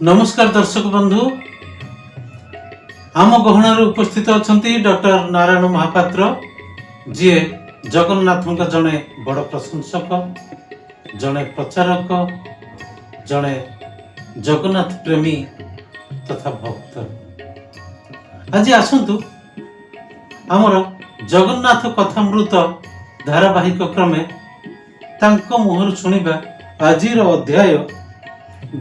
नमस्कार दर्शक बंधु आम गहणार उपस्थित अच्छा डॉक्टर नारायण महापात्र जी जगन्नाथ जड़े बड़ प्रशंसक जड़े प्रचारक जड़े जगन्नाथ प्रेमी तथा भक्त। आज आसतु आमर जगन्नाथ कथामृत धारावाहिक क्रमे तांको मुहर शुणिबा आजिर अध्याय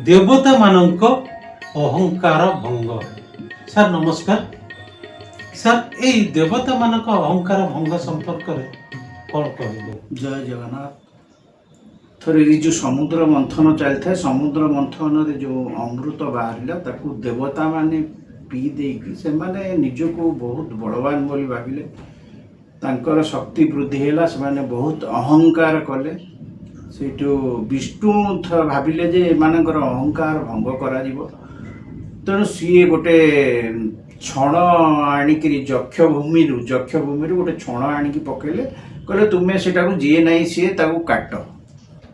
देवता मानक अहंकार भंग। सर नमस्कार सर, ए देवता मानक अहंकार भंग संपर्क में कौन कहबे? जय जगन्नाथ। थरे जो समुद्र मंथन चलता है, समुद्र मंथन रे जो अमृत बाहरिला ताकू देवता माने पी देकी से माने निजको बहुत बड़वान बोली भाविले, तांकर शक्ति वृद्धि हैला, से माने बहुत अहंकार कले। सेठू विष्णु भाविले जे एमानकर अहंकार भंग करा जीवो। तेणु सी गोटे छण आणिकी जक्ष भूमि गोटे छण आणिकी पकेले, कहले तुम्हें सेटा को जी नहीं सी ताकू काट,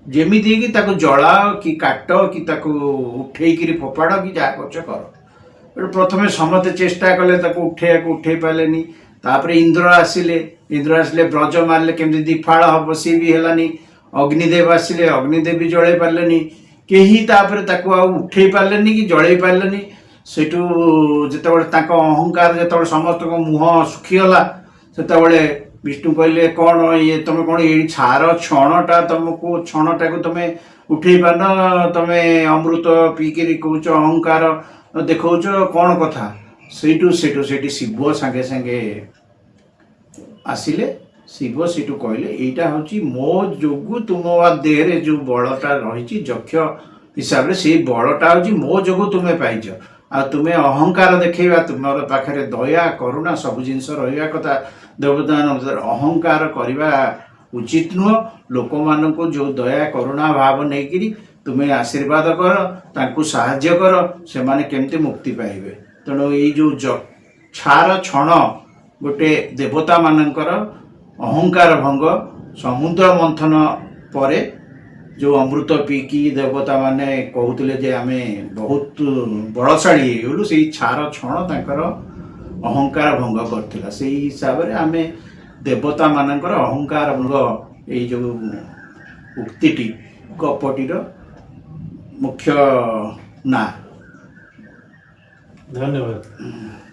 जेमिति कि ताकू जलाओ कि काट कि ताकू उठेइकिरी फोपाड़ कि जा करछ कर। प्रथमे समस्त चेष्टा कले ताकू उठे पालेनी। तापरे इंद्र आसिले ब्रज मारले केमति दिफाळ हब, सी भी हेलानी। अग्निदेव आसिले, अग्निदेव भी जड़े पार्लेनी, केही तापरे ताकू आ उठे पार्लेनी कि जड़े पार्लेनी। सेठू जेतेबेले ताको अहंकार जेतेबेले समस्त को मुह सुखीगला, सेतेबेले विष्णु कहले कौन ये तुम कौन ये छार छणटा तुमको छणटा को तुम उठे पार, तुम अमृत पीकरी कौच अहंकार देखौच कौन कथा। सेठू सेठू सेठी शिव सांगे सांगे आसिले। शिव सेठू कहले एटा होची मो जोगु तुम देहरे जो बलटा रही जक्ष हिसाब से से बलटा होची मो जोगु तुम्हें पाइछ। आ तुम्हें अहंकार देखा, तुम पाखे दया करुणा सब जिनस रहा कथा। देवता अहंकार करवा उचित नुह। लोक मान को जो दया करुणा भाव नहीं तुम्हें आशीर्वाद कर, तांकु साहाय्य कर, से माने केमती मुक्ति पाइबे। तेणु ये जो छार छण गोटे देवता मानकर अहंकार भंग, समुद्र मंथन परे जो अमृत पीकी देवता माने कहते जे आमे बहुत बड़शाड़ी हो, से छार छण तांकर अहंकार भंग करथिला। से हिसाब रे आमे देवता मानकर अहंकार भंग ये जो उक्तिटी गपटीर मुख्य ना। धन्यवाद।